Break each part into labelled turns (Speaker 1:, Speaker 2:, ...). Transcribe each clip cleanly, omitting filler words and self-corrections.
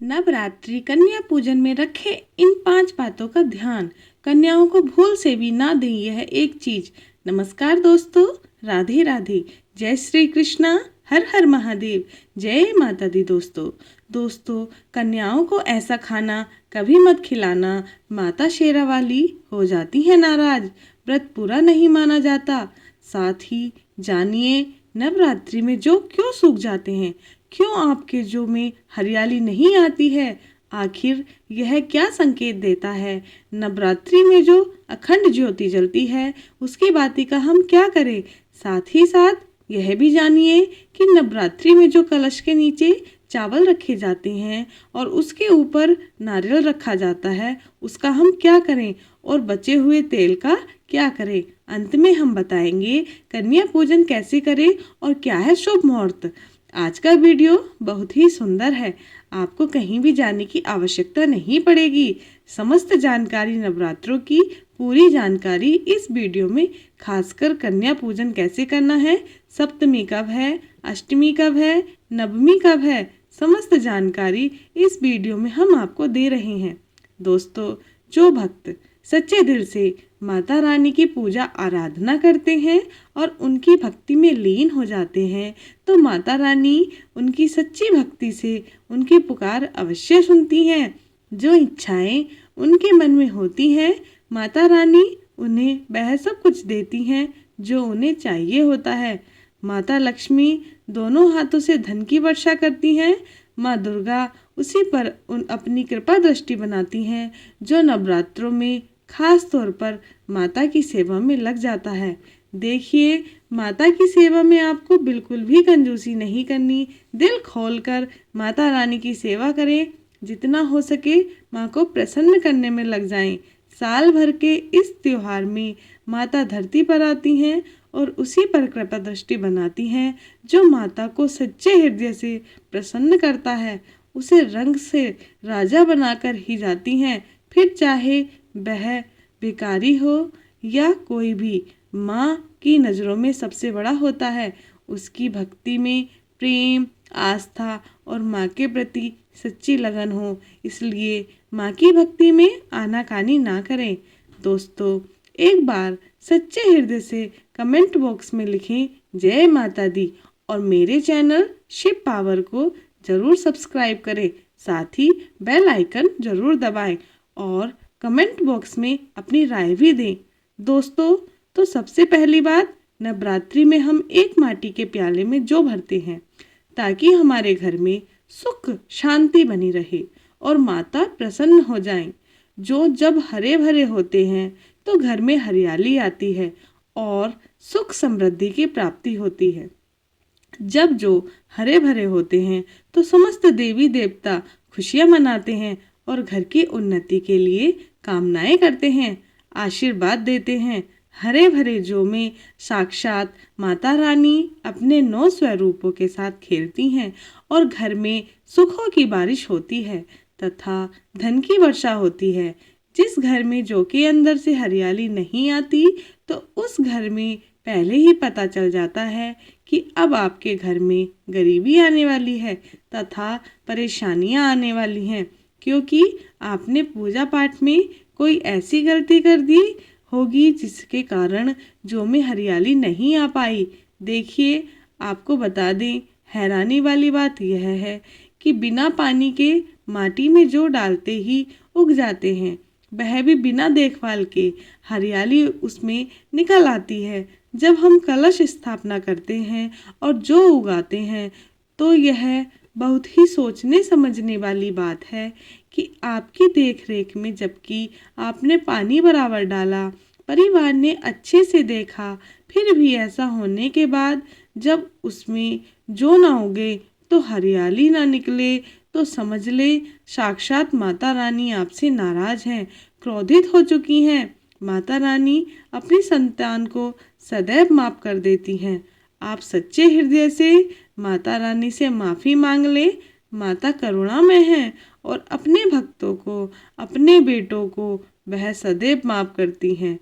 Speaker 1: नवरात्रि कन्या पूजन में रखें इन 5 बातों का ध्यान। कन्याओं को भूल से भी ना दें यह एक चीज। नमस्कार दोस्तों, राधे राधे, जय श्री कृष्णा, हर हर महादेव, जय माता दी। दोस्तों कन्याओं को ऐसा खाना कभी मत खिलाना, माता शेरा वाली हो जाती है नाराज, व्रत पूरा नहीं माना जाता। साथ ही जानिए नवरात्रि में जो क्यों सूख जाते हैं, क्यों आपके जो में हरियाली नहीं आती है, आखिर यह क्या संकेत देता है। नवरात्रि में जो अखंड ज्योति जलती है उसकी बाती का हम क्या करें। साथ ही साथ यह भी जानिए कि नवरात्रि में जो कलश के नीचे चावल रखे जाते हैं और उसके ऊपर नारियल रखा जाता है उसका हम क्या करें और बचे हुए तेल का क्या करें। अंत में हम बताएंगे कन्या पूजन कैसे करें और क्या है शुभ मुहूर्त। आज का वीडियो बहुत ही सुंदर है, आपको कहीं भी जाने की आवश्यकता नहीं पड़ेगी। समस्त जानकारी नवरात्रों की पूरी जानकारी इस वीडियो में, खासकर कन्या पूजन कैसे करना है, सप्तमी कब है, अष्टमी कब है, नवमी कब है, समस्त जानकारी इस वीडियो में हम आपको दे रहे हैं। दोस्तों जो भक्त सच्चे दिल से माता रानी की पूजा आराधना करते हैं और उनकी भक्ति में लीन हो जाते हैं तो माता रानी उनकी सच्ची भक्ति से उनकी पुकार अवश्य सुनती हैं। जो इच्छाएं उनके मन में होती हैं माता रानी उन्हें वह सब कुछ देती हैं जो उन्हें चाहिए होता है। माता लक्ष्मी दोनों हाथों से धन की वर्षा करती हैं। माँ दुर्गा उसी पर अपनी कृपा दृष्टि बनाती हैं जो नवरात्रों में खास तौर पर माता की सेवा में लग जाता है। देखिए माता की सेवा में आपको बिल्कुल भी कंजूसी नहीं करनी, दिल खोलकर माता रानी की सेवा करें, जितना हो सके माँ को प्रसन्न करने में लग जाएं। साल भर के इस त्योहार में माता धरती पर आती हैं और उसी पर कृपा दृष्टि बनाती हैं। जो माता को सच्चे हृदय से प्रसन्न करता है उसे रंग से राजा बनाकर ही जाती हैं, फिर चाहे वह भिखारी हो या कोई भी। माँ की नज़रों में सबसे बड़ा होता है उसकी भक्ति में प्रेम, आस्था और माँ के प्रति सच्ची लगन हो, इसलिए माँ की भक्ति में आनाकानी ना करें। दोस्तों एक बार सच्चे हृदय से कमेंट बॉक्स में लिखें जय माता दी और मेरे चैनल शिव पावर को जरूर सब्सक्राइब करें, साथ ही बेल आइकन जरूर दबाएं और कमेंट बॉक्स में अपनी राय भी दें। दोस्तों तो सबसे पहली बात, नवरात्रि में हम एक माटी के प्याले में जौ भरते हैं ताकि हमारे घर में सुख शांति बनी रहे और माता प्रसन्न हो जाएं। जो जब हरे भरे होते हैं तो घर में हरियाली आती है और सुख समृद्धि की प्राप्ति होती है। जब जो हरे भरे होते हैं तो समस्त देवी देवता खुशियां मनाते हैं और घर की उन्नति के लिए कामनाएं करते हैं, आशीर्वाद देते हैं। हरे भरे जौ में साक्षात माता रानी अपने 9 स्वरूपों के साथ खेलती हैं और घर में सुखों की बारिश होती है तथा धन की वर्षा होती है। जिस घर में जौ के अंदर से हरियाली नहीं आती तो उस घर में पहले ही पता चल जाता है कि अब आपके घर में गरीबी आने वाली है तथा परेशानियां आने वाली हैं, क्योंकि आपने पूजा पाठ में कोई ऐसी गलती कर दी होगी जिसके कारण जौ में हरियाली नहीं आ पाई। देखिए आपको बता दें, हैरानी वाली बात यह है कि बिना पानी के माटी में जौ डालते ही उग जाते हैं, वह भी बिना देखभाल के हरियाली उसमें निकल आती है। जब हम कलश स्थापना करते हैं और जौ उगाते हैं तो यह बहुत ही सोचने समझने वाली बात है कि आपकी देखरेख में जबकि आपने पानी बराबर डाला, परिवार ने अच्छे से देखा, फिर भी ऐसा होने के बाद जब उसमें जौ ना उगे तो हरियाली ना निकले तो समझ ले साक्षात माता रानी आपसे नाराज हैं, क्रोधित हो चुकी हैं। माता रानी अपनी संतान को सदैव माफ कर देती हैं। आप सच्चे हृदय से माता रानी से माफ़ी मांग ले, माता करुणामय है और अपने भक्तों को, अपने बेटों को वह सदैव माफ करती हैं।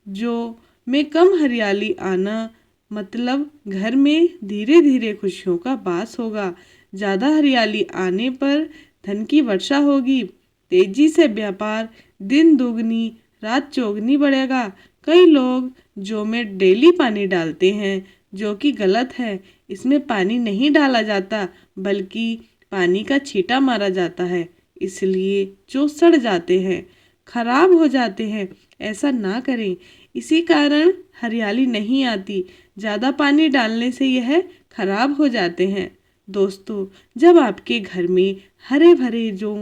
Speaker 1: जो में कम हरियाली आना मतलब घर में धीरे धीरे खुशियों का वास होगा। ज़्यादा हरियाली आने पर धन की वर्षा होगी। तेजी से व्यापार दिन दुगनी रात चौगनी बढ़ेगा। कई लोग जौ में डेली पानी डालते हैं, जो कि गलत है। इसमें पानी नहीं डाला जाता, बल्कि पानी का छींटा मारा जाता है, इसलिए जो सड़ जाते हैं, खराब हो जाते हैं। ऐसा ना करें, इसी कारण हरियाली नहीं आती। ज़्यादा पानी डालने से यह खराब हो जाते हैं। दोस्तों, जब आपके घर में हरे भरे जौ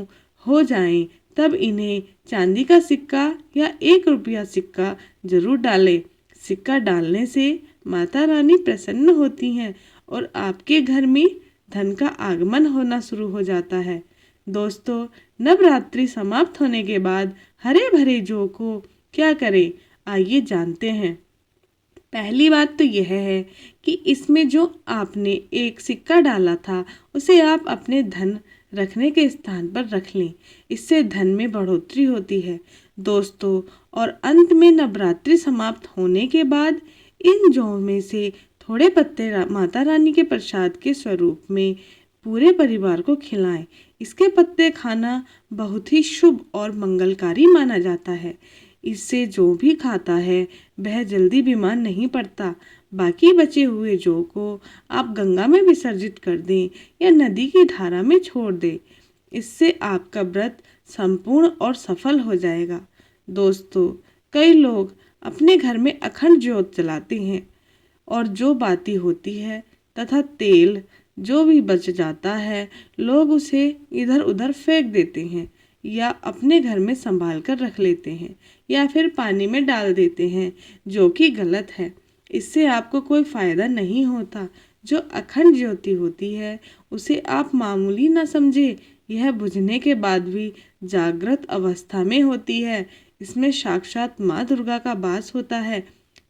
Speaker 1: हो जाएं, तब इन्हें चांदी का सिक्का या 1 रुपया सिक्का जरूर डालें। सिक्का डालने से माता रानी प्रसन्न होती हैं और आपके घर में धन का आगमन होना शुरू हो जाता है। दोस्तों, नवरात्रि समाप्त होने के बाद हरे भरे जौ को क्या करें, आइए जानते हैं। पहली बात तो यह है कि इसमें जो आपने एक सिक्का डाला था, उसे आप अपने धन रखने के स्थान पर रख लें। इससे धन में बढ़ोतरी होती है। दोस्तों, और अंत में नवरात्रि समाप्त होने के बाद इन जौ में से थोड़े पत्ते माता रानी के प्रसाद के स्वरूप में पूरे परिवार को खिलाएं। इसके पत्ते खाना बहुत ही शुभ और मंगलकारी माना जाता है। इससे जो भी खाता है वह जल्दी बीमार नहीं पड़ता। बाकी बचे हुए जौ को आप गंगा में विसर्जित कर दें या नदी की धारा में छोड़ दें। इससे आपका व्रत संपूर्ण और सफल हो जाएगा। दोस्तों, कई लोग अपने घर में अखंड ज्योत जलाते हैं और जो बाती होती है तथा तेल जो भी बच जाता है, लोग उसे इधर उधर फेंक देते हैं या अपने घर में संभाल कर रख लेते हैं या फिर पानी में डाल देते हैं, जो कि गलत है। इससे आपको कोई फायदा नहीं होता। जो अखंड ज्योति होती है, उसे आप मामूली ना समझे। यह बुझने के बाद भी जागृत अवस्था में होती है। इसमें साक्षात माँ दुर्गा का वास होता है।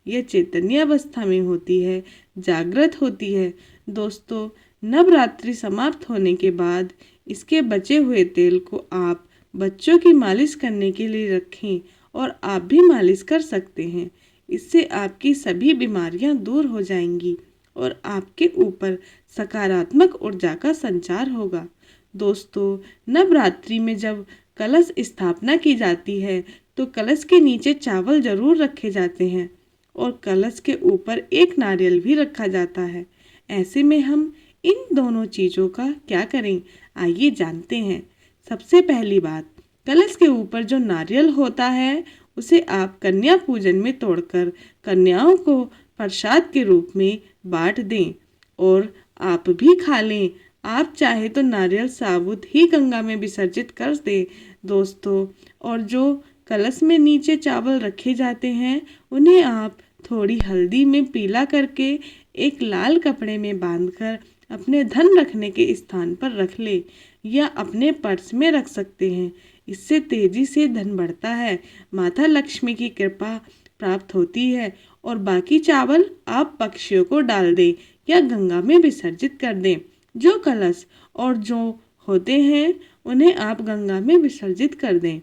Speaker 1: यह चैतन्य अवस्था में होती है, जागृत होती है। दोस्तों, नवरात्रि समाप्त होने के बाद इसके बचे हुए तेल को आप बच्चों की मालिश करने के लिए रखें और आप भी मालिश कर सकते हैं। इससे आपकी सभी बीमारियां दूर हो जाएंगी और आपके ऊपर सकारात्मक ऊर्जा का संचार होगा। दोस्तों, नवरात्रि में जब कलश स्थापना की जाती है, तो कलश के नीचे चावल जरूर रखे जाते हैं और कलश के ऊपर एक नारियल भी रखा जाता है। ऐसे में हम इन दोनों चीज़ों का क्या करें, आइए जानते हैं। सबसे पहली बात, कलश के ऊपर जो नारियल होता है, उसे आप कन्या पूजन में तोड़कर कन्याओं को प्रसाद के रूप में बांट दें और आप भी खा लें। आप चाहे तो नारियल साबुत ही गंगा में विसर्जित कर दें। दोस्तों, और जो कलश में नीचे चावल रखे जाते हैं, उन्हें आप थोड़ी हल्दी में पीला करके एक लाल कपड़े में बांधकर अपने धन रखने के स्थान पर रख ले या अपने पर्स में रख सकते हैं। इससे तेजी से धन बढ़ता है, माता लक्ष्मी की कृपा प्राप्त होती है। और बाकी चावल आप पक्षियों को डाल दें या गंगा में विसर्जित कर दें। जो कलश और जो होते हैं, उन्हें आप गंगा में विसर्जित कर दें।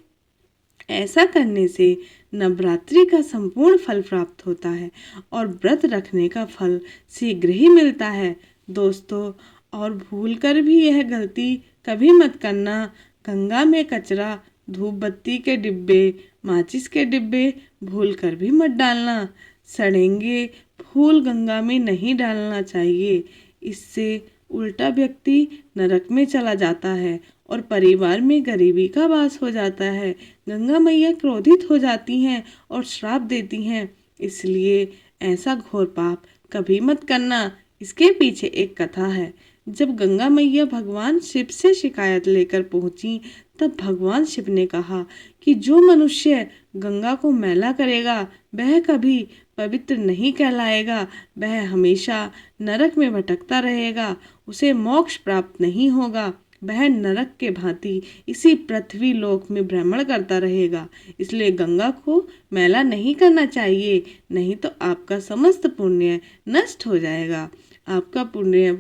Speaker 1: ऐसा करने से नवरात्रि का संपूर्ण फल प्राप्त होता है और व्रत रखने का फल शीघ्र ही मिलता है। दोस्तों, और भूलकर भी यह गलती कभी मत करना। गंगा में कचरा, धूप बत्ती के डिब्बे, माचिस के डिब्बे भूलकर भी मत डालना। सड़ेंगे फूल गंगा में नहीं डालना चाहिए। इससे उल्टा व्यक्ति नरक में चला जाता है और परिवार में गरीबी का वास हो जाता है। गंगा मैया क्रोधित हो जाती हैं और श्राप देती हैं। इसलिए ऐसा घोर पाप कभी मत करना। इसके पीछे एक कथा है। जब गंगा मैया भगवान शिव से शिकायत लेकर पहुंची, तब भगवान शिव ने कहा कि जो मनुष्य गंगा को मैला करेगा, वह कभी पवित्र नहीं कहलाएगा। वह हमेशा नरक में भटकता रहेगा, उसे मोक्ष प्राप्त नहीं होगा। वह नरक के भांति इसी पृथ्वी लोक में भ्रमण करता रहेगा। इसलिए गंगा को मैला नहीं करना चाहिए, नहीं तो आपका समस्त पुण्य नष्ट हो जाएगा। आपका पुण्य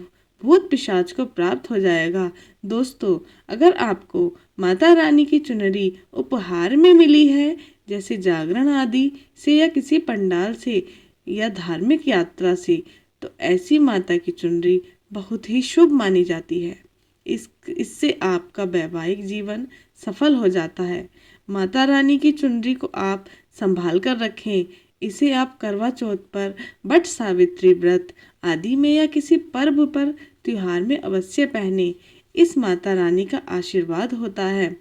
Speaker 1: भूत पिशाच को प्राप्त हो जाएगा। दोस्तों, अगर आपको माता रानी की चुनरी उपहार में मिली है, जैसे जागरण आदि से या किसी पंडाल से या धार्मिक यात्रा से, तो ऐसी माता की चुनरी बहुत ही शुभ मानी जाती है। इससे आपका वैवाहिक जीवन सफल हो जाता है। माता रानी की चुनरी को आप संभाल कर रखें। इसे आप करवा चौथ पर, वट सावित्री व्रत आदि में या किसी पर्व पर, त्योहार में अवश्य पहने। इस माता रानी का आशीर्वाद होता है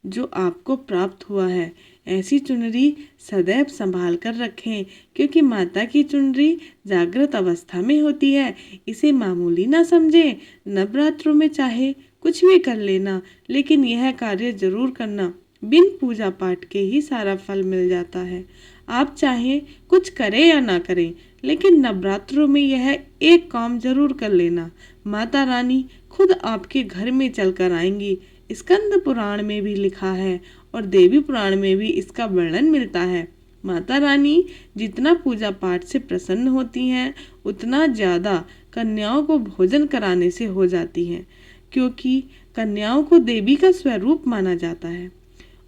Speaker 1: जो आपको प्राप्त हुआ है। ऐसी चुनरी सदैव संभाल कर रखें, क्योंकि माता की चुनरी जागृत अवस्था में होती है। इसे मामूली ना समझें। नवरात्रों में चाहे कुछ भी कर लेना, लेकिन यह कार्य जरूर करना। बिन पूजा पाठ के ही सारा फल मिल जाता है। आप चाहे कुछ करें या ना करें, लेकिन नवरात्रों में यह एक काम जरूर कर लेना। माता रानी खुद आपके घर में चलकर आएंगी। स्कंद पुराण में भी लिखा है और देवी पुराण में भी इसका वर्णन मिलता है। माता रानी जितना पूजा पाठ से प्रसन्न होती हैं, उतना ज्यादा कन्याओं को भोजन कराने से हो जाती हैं, क्योंकि कन्याओं को देवी का स्वरूप माना जाता है।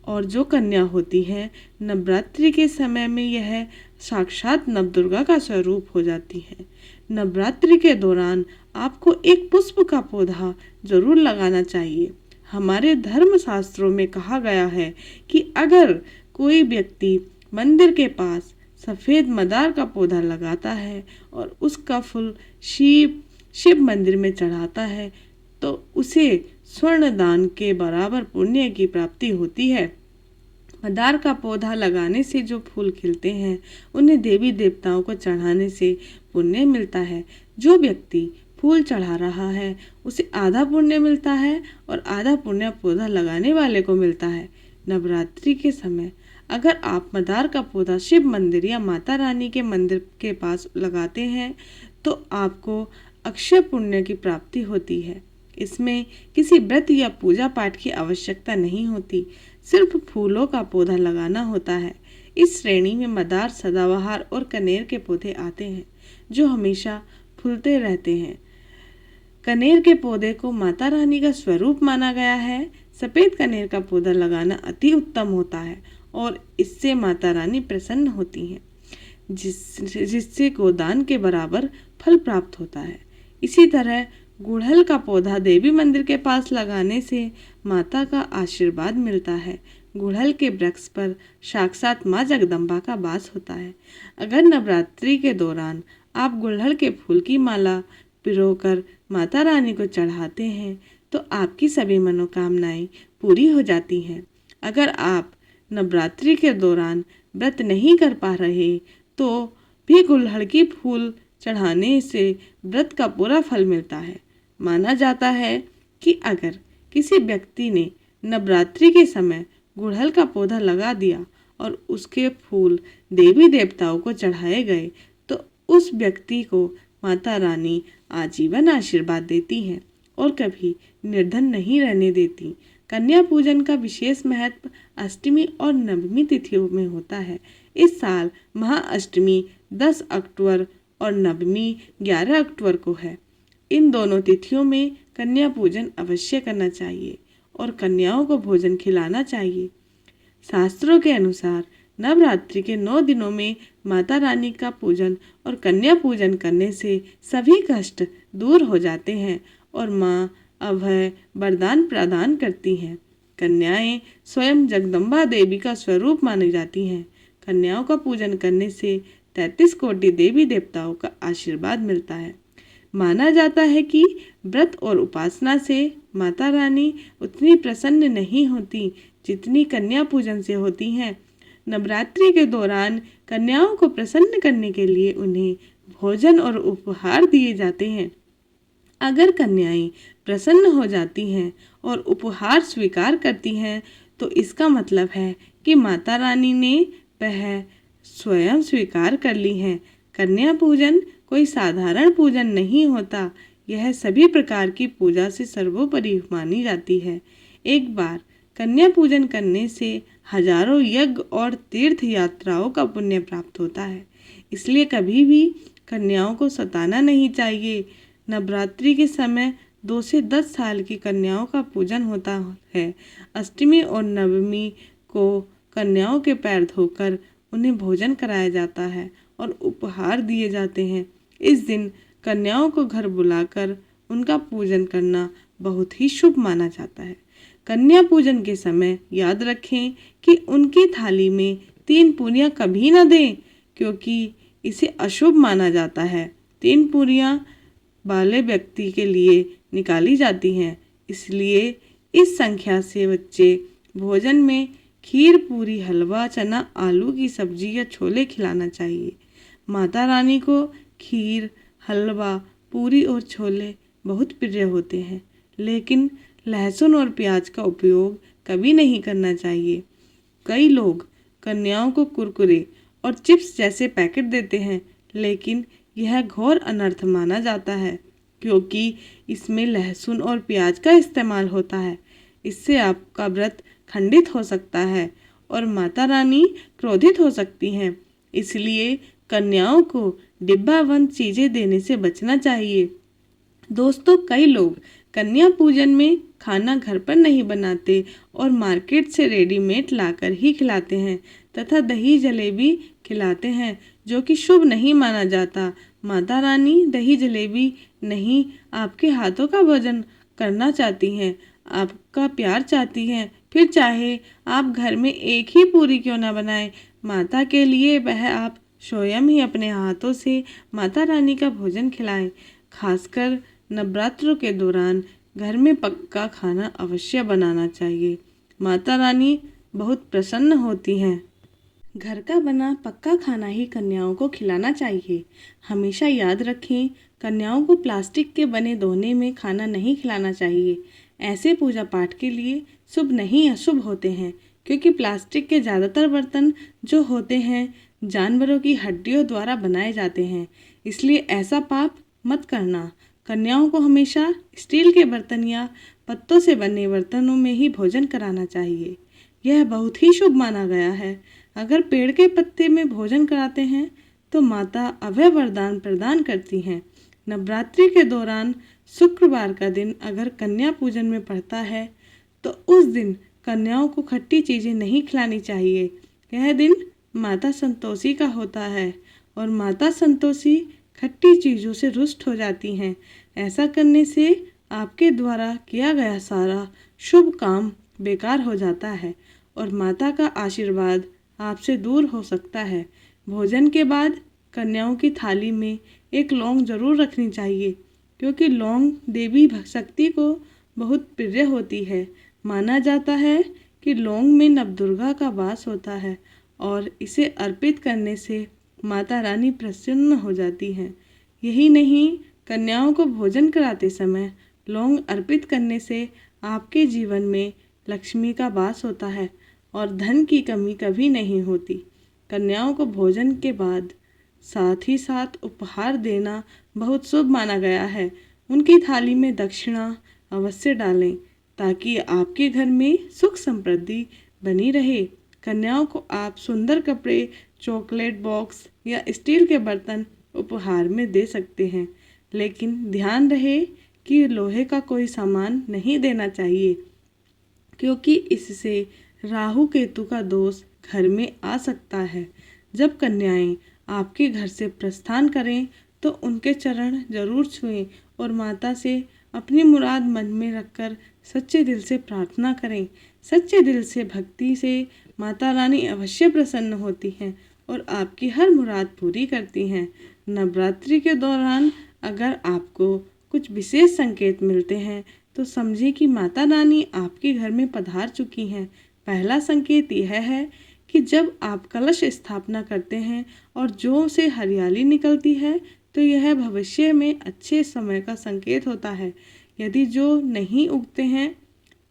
Speaker 1: और जो कन्या होती हैं, नवरात्रि के समय में यह साक्षात नवदुर्गा का स्वरूप हो जाती है। नवरात्रि के दौरान आपको एक पुष्प का पौधा जरूर लगाना चाहिए। हमारे धर्म शास्त्रों में कहा गया है कि अगर कोई व्यक्ति मंदिर के पास सफेद मदार का पौधा लगाता है और उसका फूल शिव मंदिर में चढ़ाता है, तो उसे स्वर्ण दान के बराबर पुण्य की प्राप्ति होती है। मदार का पौधा लगाने से जो फूल खिलते हैं, उन्हें देवी देवताओं को चढ़ाने से पुण्य मिलता है। जो व्यक्ति फूल चढ़ा रहा है, उसे आधा पुण्य मिलता है और आधा पुण्य पौधा लगाने वाले को मिलता है। नवरात्रि के समय अगर आप मदार का पौधा शिव मंदिर या माता रानी के मंदिर के पास लगाते हैं, तो आपको अक्षय पुण्य की प्राप्ति होती है। इसमें किसी व्रत या पूजा पाठ की आवश्यकता नहीं होती, सिर्फ फूलों का पौधा लगाना होता है। इस श्रेणी में मदार, सदाबहार और कनेर के पौधे आते हैं, जो हमेशा फूलते रहते हैं। कनेर के पौधे को माता रानी का स्वरूप माना गया है। सफेद कनेर का पौधा लगाना अति उत्तम होता है और इससे माता रानी प्रसन्न होती हैं, जिससे गोदान के बराबर फल प्राप्त होता है। इसी तरह गुड़हल का पौधा देवी मंदिर के पास लगाने से माता का आशीर्वाद मिलता है। गुड़हल के वृक्ष पर साक्षात माँ जगदम्बा का वास होता है। अगर नवरात्रि के दौरान आप गुड़हल के फूल की माला पिरोकर माता रानी को चढ़ाते हैं, तो आपकी सभी मनोकामनाएं पूरी हो जाती हैं। अगर आप नवरात्रि के दौरान व्रत नहीं कर पा रहे, तो भी गुड़हल की फूल चढ़ाने से व्रत का पूरा फल मिलता है। माना जाता है कि अगर किसी व्यक्ति ने नवरात्रि के समय गुड़हल का पौधा लगा दिया और उसके फूल देवी देवताओं को चढ़ाए गए, तो उस व्यक्ति को माता रानी आजीवन आशीर्वाद देती हैं और कभी निर्धन नहीं रहने देती। कन्या पूजन का विशेष महत्व अष्टमी और नवमी तिथियों में होता है। इस साल महाअष्टमी 10 अक्टूबर और नवमी 11 अक्टूबर को है। इन दोनों तिथियों में कन्या पूजन अवश्य करना चाहिए और कन्याओं को भोजन खिलाना चाहिए। शास्त्रों के अनुसार नवरात्रि के 9 दिनों में माता रानी का पूजन और कन्या पूजन करने से सभी कष्ट दूर हो जाते हैं और माँ अभय वरदान प्रदान करती हैं। कन्याएं स्वयं जगदम्बा देवी का स्वरूप मानी जाती हैं। कन्याओं का पूजन करने से 33 कोटि देवी देवताओं का आशीर्वाद मिलता है। माना जाता है कि व्रत और उपासना से माता रानी उतनी प्रसन्न नहीं होती जितनी कन्या पूजन से होती हैं। नवरात्रि के दौरान कन्याओं को प्रसन्न करने के लिए उन्हें भोजन और उपहार दिए जाते हैं। अगर कन्याएं प्रसन्न हो जाती हैं और उपहार स्वीकार करती हैं, तो इसका मतलब है कि माता रानी ने वह स्वयं स्वीकार कर ली हैं। कन्या पूजन कोई साधारण पूजन नहीं होता, यह सभी प्रकार की पूजा से सर्वोपरि मानी जाती है। एक बार कन्या पूजन करने से हजारों यज्ञ और तीर्थ यात्राओं का पुण्य प्राप्त होता है। इसलिए कभी भी कन्याओं को सताना नहीं चाहिए। नवरात्रि के समय 2 से 10 साल की कन्याओं का पूजन होता है। अष्टमी और नवमी को कन्याओं के पैर धोकर उन्हें भोजन कराया जाता है और उपहार दिए जाते हैं। इस दिन कन्याओं को घर बुलाकर उनका पूजन करना बहुत ही शुभ माना जाता है। कन्या पूजन के समय याद रखें कि उनकी थाली में 3 पूरियां कभी न दें, क्योंकि इसे अशुभ माना जाता है। 3 पूरियां वाले व्यक्ति के लिए निकाली जाती हैं, इसलिए इस संख्या से बच्चे भोजन में खीर, पूरी, हलवा, चना, आलू की सब्जी या छोले खिलाना चाहिए। माता रानी को खीर, हलवा, पूरी और छोले बहुत प्रिय होते हैं, लेकिन लहसुन और प्याज का उपयोग कभी नहीं करना चाहिए। कई लोग कन्याओं को कुरकुरे और चिप्स जैसे पैकेट देते हैं, लेकिन यह घोर अनर्थ माना जाता है, क्योंकि इसमें लहसुन और प्याज का इस्तेमाल होता है। इससे आपका व्रत खंडित हो सकता है और माता रानी क्रोधित हो सकती हैं। इसलिए कन्याओं को डिब्बाबंद चीज़ें देने से बचना चाहिए। दोस्तों, कई लोग कन्या पूजन में खाना घर पर नहीं बनाते और मार्केट से रेडीमेड लाकर ही खिलाते हैं तथा दही जलेबी खिलाते हैं, जो कि शुभ नहीं माना जाता। माता रानी दही जलेबी नहीं, आपके हाथों का भोजन करना चाहती हैं, आपका प्यार चाहती हैं। फिर चाहे आप घर में एक ही पूरी क्यों ना बनाएं, माता के लिए वह आप स्वयं ही अपने हाथों से माता रानी का भोजन खिलाएं। खासकर नवरात्रों के दौरान घर में पक्का खाना अवश्य बनाना चाहिए। माता रानी बहुत प्रसन्न होती हैं। घर का बना पक्का खाना ही कन्याओं को खिलाना चाहिए। हमेशा याद रखें, कन्याओं को प्लास्टिक के बने दोने में खाना नहीं खिलाना चाहिए। ऐसे पूजा पाठ के लिए शुभ नहीं अशुभ होते हैं, क्योंकि प्लास्टिक के ज़्यादातर बर्तन जो होते हैं जानवरों की हड्डियों द्वारा बनाए जाते हैं, इसलिए ऐसा पाप मत करना। कन्याओं को हमेशा स्टील के बर्तन या पत्तों से बने बर्तनों में ही भोजन कराना चाहिए। यह बहुत ही शुभ माना गया है। अगर पेड़ के पत्ते में भोजन कराते हैं तो माता अभय वरदान प्रदान करती हैं। नवरात्रि के दौरान शुक्रवार का दिन अगर कन्या पूजन में पड़ता है तो उस दिन कन्याओं को खट्टी चीज़ें नहीं खिलानी चाहिए। यह दिन माता संतोषी का होता है और माता संतोषी खट्टी चीज़ों से रुष्ट हो जाती हैं। ऐसा करने से आपके द्वारा किया गया सारा शुभ काम बेकार हो जाता है और माता का आशीर्वाद आपसे दूर हो सकता है। भोजन के बाद कन्याओं की थाली में एक लौंग जरूर रखनी चाहिए, क्योंकि लौंग देवी शक्ति को बहुत प्रिय होती है। माना जाता है कि लौंग में नवदुर्गा का वास होता है और इसे अर्पित करने से माता रानी प्रसन्न हो जाती हैं। यही नहीं, कन्याओं को भोजन कराते समय लौंग अर्पित करने से आपके जीवन में लक्ष्मी का वास होता है और धन की कमी कभी नहीं होती। कन्याओं को भोजन के बाद साथ ही साथ उपहार देना बहुत शुभ माना गया है। उनकी थाली में दक्षिणा अवश्य डालें, ताकि आपके घर में सुख समृद्धि बनी रहे। कन्याओं को आप सुंदर कपड़े, चॉकलेट बॉक्स या स्टील के बर्तन उपहार में दे सकते हैं, लेकिन ध्यान रहे कि लोहे का कोई सामान नहीं देना चाहिए, क्योंकि इससे राहु केतु का दोष घर में आ सकता है। जब कन्याएं आपके घर से प्रस्थान करें तो उनके चरण जरूर छुएं और माता से अपनी मुराद मन में रखकर सच्चे दिल से प्रार्थना करें। सच्चे दिल से भक्ति से माता रानी अवश्य प्रसन्न होती हैं और आपकी हर मुराद पूरी करती हैं। नवरात्रि के दौरान अगर आपको कुछ विशेष संकेत मिलते हैं तो समझिए कि माता रानी आपके घर में पधार चुकी हैं। पहला संकेत यह है कि जब आप कलश स्थापना करते हैं और जौ से हरियाली निकलती है तो यह भविष्य में अच्छे समय का संकेत होता है। यदि जौ नहीं उगते हैं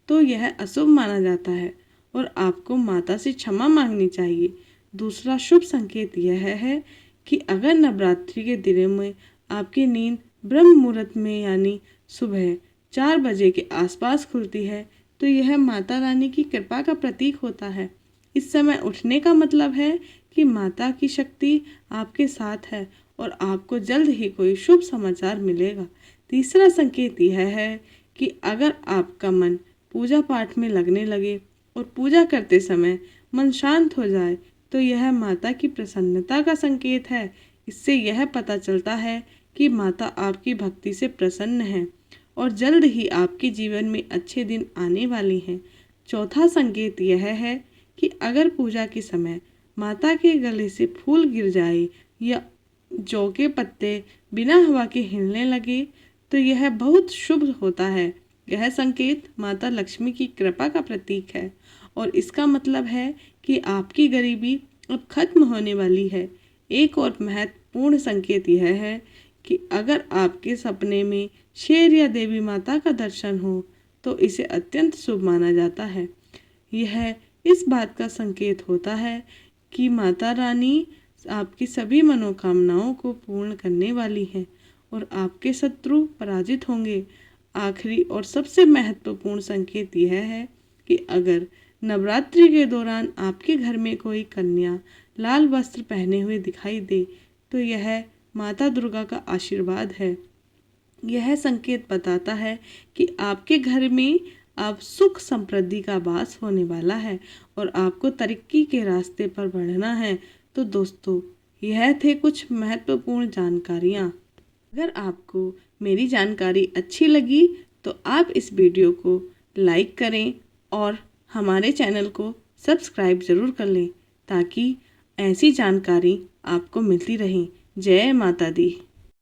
Speaker 1: तो यह अशुभ माना जाता है और आपको माता से क्षमा मांगनी चाहिए। दूसरा शुभ संकेत यह है कि अगर नवरात्रि के दिनों में आपकी नींद ब्रह्म मुहूर्त में यानी सुबह 4 बजे के आसपास खुलती है तो यह माता रानी की कृपा का प्रतीक होता है। इस समय उठने का मतलब है कि माता की शक्ति आपके साथ है और आपको जल्द ही कोई शुभ समाचार मिलेगा। तीसरा संकेत यह है कि अगर आपका मन पूजा पाठ में लगने लगे और पूजा करते समय मन शांत हो जाए तो यह माता की प्रसन्नता का संकेत है। इससे यह पता चलता है कि माता आपकी भक्ति से प्रसन्न है और जल्द ही आपके जीवन में अच्छे दिन आने वाले हैं। चौथा संकेत यह है कि अगर पूजा के समय माता के गले से फूल गिर जाए या जौ के पत्ते बिना हवा के हिलने लगे तो यह बहुत शुभ होता है। यह संकेत माता लक्ष्मी की कृपा का प्रतीक है और इसका मतलब है कि आपकी गरीबी अब खत्म होने वाली है। एक और महत्वपूर्ण संकेत यह है कि अगर आपके सपने में शेर या देवी माता का दर्शन हो तो इसे अत्यंत शुभ माना जाता है। यह इस बात का संकेत होता है कि माता रानी आपकी सभी मनोकामनाओं को पूर्ण करने वाली हैं और आपके शत्रु पराजित होंगे। आखिरी और सबसे महत्वपूर्ण संकेत यह है कि अगर नवरात्रि के दौरान आपके घर में कोई कन्या लाल वस्त्र पहने हुए दिखाई दे तो यह माता दुर्गा का आशीर्वाद है। यह संकेत बताता है कि आपके घर में अब सुख समृद्धि का वास होने वाला है और आपको तरक्की के रास्ते पर बढ़ना है। तो दोस्तों, यह थे कुछ महत्वपूर्ण जानकारियाँ। अगर आपको मेरी जानकारी अच्छी लगी तो आप इस वीडियो को लाइक करें और हमारे चैनल को सब्सक्राइब ज़रूर कर लें ताकि ऐसी जानकारी आपको मिलती रहे। जय माता दी।